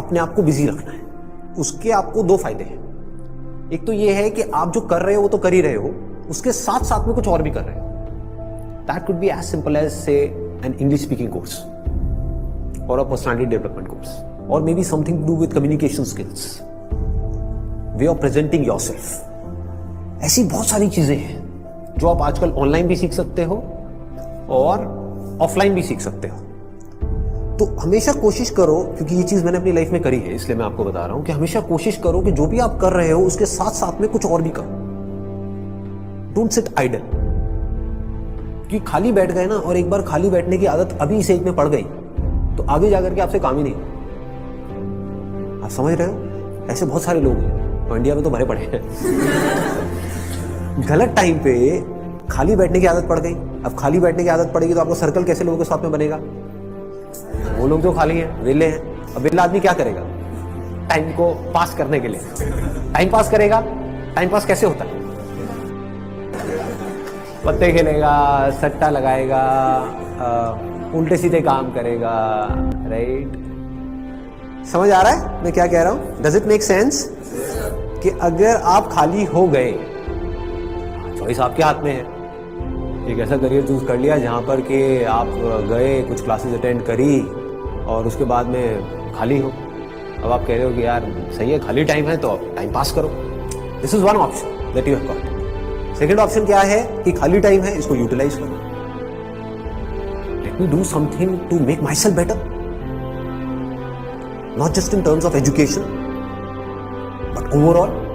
अपने आप को बिजी रखना है। उसके आपको दो फायदे हैं। एक तो ये है कि आप जो कर रहे हो वो तो कर ही रहे हो, उसके साथ साथ में कुछ और भी कर रहे हो। That could be as simple as say an English speaking course और अ पर्सनालिटी डेवलपमेंट कोर्स, और maybe something to do with communication skills, way of presenting yourself. ऐसी बहुत सारी चीजें हैं जो आप आजकल ऑनलाइन भी सीख सकते हो और ऑफलाइन भी सीख सकते हो। तो हमेशा कोशिश करो, क्योंकि ये चीज मैंने अपनी लाइफ में करी है इसलिए मैं आपको बता रहा हूं कि हमेशा कोशिश करो कि जो भी आप कर रहे हो उसके साथ साथ में कुछ और भी करो। Don't sit idle. कि खाली बैठ गए ना, और एक बार खाली बैठने की आदत अभी इस एज में पड़ गई तो आगे जाकर के आपसे काम ही नहीं। आप समझ रहे हो? ऐसे बहुत सारे लोग हैं और इंडिया में तो भरे पड़े हैं। गलत टाइम पे खाली बैठने की आदत पड़ गई। अब खाली बैठने की आदत पड़ेगी तो आपका सर्कल कैसे लोगों के साथ में बनेगा? वो लोग जो खाली हैं, वेले हैं। अब वेला आदमी क्या करेगा टाइम को पास करने के लिए? टाइम पास करेगा। टाइम पास कैसे होता है? पत्ते खेलेगा, सट्टा लगाएगा, उल्टे सीधे काम करेगा, राइट? समझ आ रहा है मैं क्या कह रहा हूं? Does it make sense? कि अगर आप खाली हो गए, चॉइस आपके हाथ में है। एक ऐसा करियर चूज कर लिया जहां पर कि आप गए, कुछ क्लासेस अटेंड करी और उसके बाद में खाली हो। अब आप कह रहे हो कि यार सही है, खाली टाइम है तो आप टाइम पास करो। This is one option that you have got. Second option क्या है कि खाली टाइम है, इसको यूटिलाइज करो। Let me do something to make my self better, not just in terms of education but overall.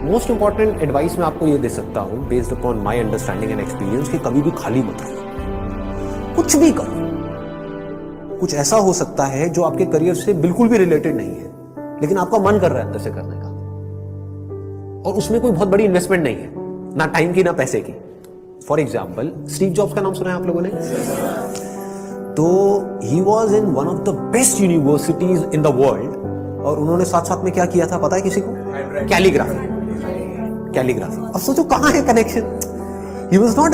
Most important advice मैं आपको ये दे सकता हूं based upon my understanding and experience कि कभी भी खाली मत रहो, कुछ भी करो। कुछ ऐसा हो सकता है जो आपके करियर से बिल्कुल भी रिलेटेड नहीं है, लेकिन आपका मन कर रहा है अंदर से करने का, और उसमें कोई बहुत बड़ी इन्वेस्टमेंट नहीं है, ना टाइम की ना पैसे की। फॉर एग्जाम्पल, स्टीव जॉब्स का नाम सुना है आप लोगों ने? तो he was in one of the best universities in the world, और उन्होंने साथ साथ में क्या किया था पता है किसी को? कैलीग्राफी। अब सोचो कहां है कनेक्शन? He was not